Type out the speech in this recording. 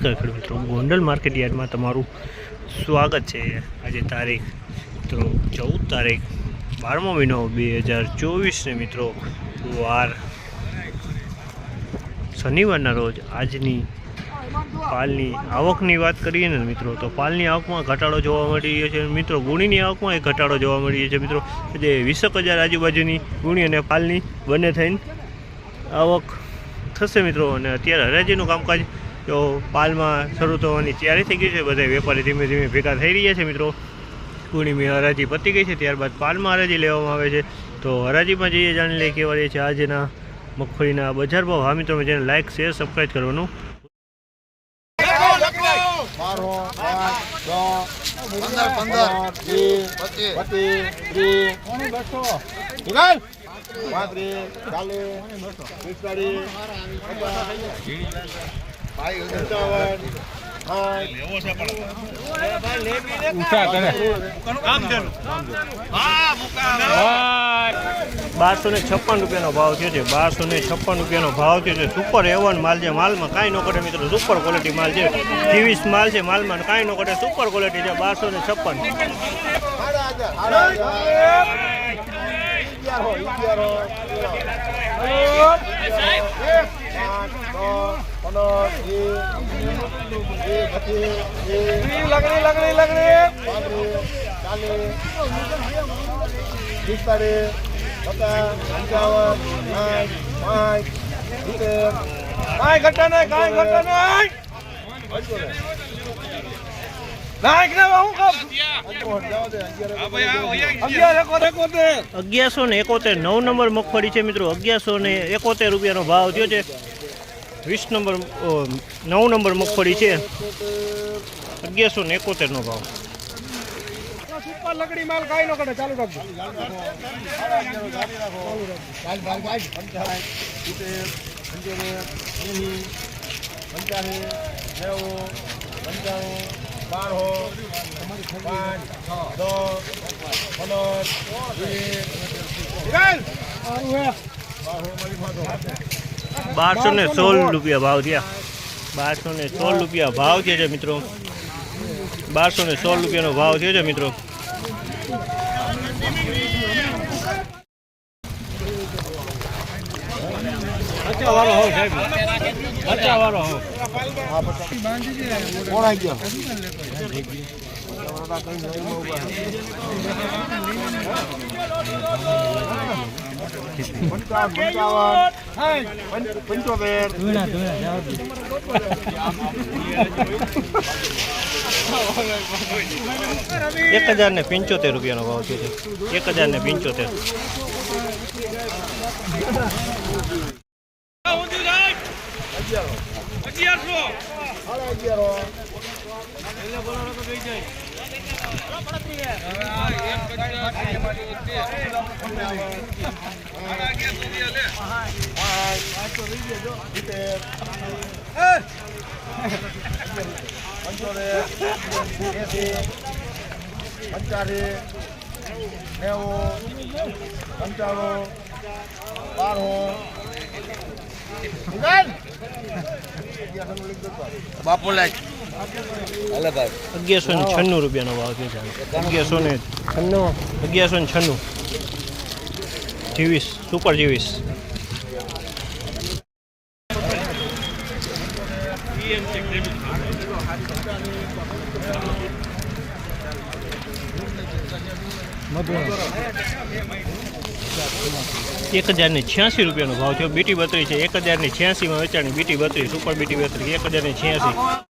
મિત્રો ગોંડલ માર્કેટ યાર્ડમાં તમારું સ્વાગત છે। આજે તારીખ મિત્રો 14 તારીખ 12મો મહિનો 2024 ને મિત્રો વાર શનિવારના રોજ આજની પાલની આવકની વાત કરીએ ને મિત્રો તો પાલની આવકમાં ઘટાડો જોવા મળી રહ્યો છે। મિત્રો ગુણીની આવકમાં એક ઘટાડો જોવા મળી રહ્યો છે। મિત્રો જે 20,000 આજુબાજુની ગુણી અને પાલની બંને થઈને આવક થશે મિત્રો। અને અત્યારે હરાજીનું કામકાજ તો પાલમાં શરૂ થવાની તૈયારી થઈ ગઈ છે। બધા વેપારી ધીમે ધીમે ભેગા થઈ રહ્યા છે। મિત્રો ગુણીમાં હરાજી પતી ગઈ છે, ત્યારબાદ પાલમાં હરાજી લેવામાં આવે છે। તો હરાજીમાં જઈએ જાણી લઈએ કેવા રહે છે આજના મગફળીના બજાર ભાવ। હા મિત્રો, જેને લાઇક શેર સબસ્ક્રાઈબ કરવાનું ₹1256 ભાવ થયો છે। ₹1256 ભાવ થયો છે। સુપર A1 માલ છે, માલમાં કાંઈ ન ઘટે મિત્રો। સુપર ક્વોલિટી માલ છે, જીવીસ માલ છે, માલમાં કાંઈ ન ઘટે, સુપર ક્વોલિટી છે। 1171 9 નંબર મગફળી છે મિત્રો। ₹1171 ભાવ થયો છે। 20 નંબર 9 નંબર મગફળી છે, 1171 ભાવ। સુપર લકડી માલ કાઈ નો કરે, ચાલુ રાખજો। ₹1216 ભાવ થયા। ₹1216 ભાવ થયો છે મિત્રો। ₹1216 ભાવ થયો છે મિત્રો। ₹1075 ભાવ થયો છે। 1075। બાપુ લાગ ₹1196 ભાવ થયો છે। 1196 જીવીસ, સુપર જીવીસ। ₹1086 ભાવ થયો। બીટી 32 છે, 1086 માં વેચાણી બીટી 32, સુપર બીટી 32 1086।